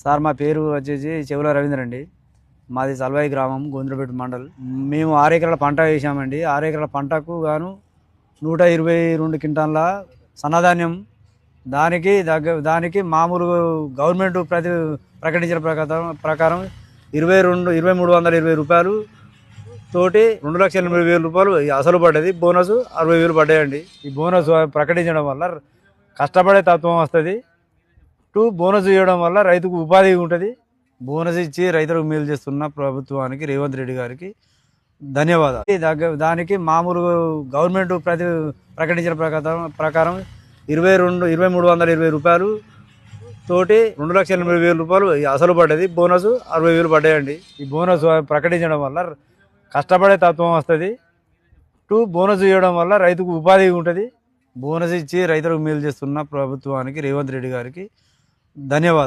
Sir మా పేరు వచ్చేసి చెవుల రవీంద్ర అండి. మాది సల్వాయి గ్రామం, గోంద్రపేట మండల్. మేము 6 ఎకరాల పంట వేసామండి. 6 ఎకరాల పంటకు గాను 122 క్వింటాన్ల సన్నధాన్యం. దానికి మామూలు గవర్నమెంట్ ప్రకటించిన ప్రకారం 2320 రూపాయలు తోటి 2,80,000 రూపాయలు అసలు పడ్డది. బోనస్ 60,000 పడ్డాయండి. ఈ బోనస్ ప్రకటించడం వల్ల కష్టపడే తత్వం వస్తుంది. బోనస్ ఇవ్వడం వల్ల రైతుకు ఉపాధి ఉంటుంది. బోనస్ ఇచ్చి రైతులకు మేలు చేస్తున్న ప్రభుత్వానికి, రేవంత్ రెడ్డి గారికి ధన్యవాదాలు. దానికి మామూలు గవర్నమెంట్ ప్రకటించిన ప్రకారం 2320 రూపాయలు తోటి 2,80,000 రూపాయలు అసలు పడ్డది. బోనస్ 60,000 పడ్డాయండి. ఈ బోనస్ ప్రకటించడం వల్ల కష్టపడే తత్వం వస్తుంది. బోనస్ ఇవ్వడం వల్ల రైతుకు ఉపాధి ఉంటుంది. బోనస్ ఇచ్చి రైతులకు మేలు చేస్తున్న ప్రభుత్వానికి, రేవంత్ రెడ్డి గారికి ధన్యవాదాలు.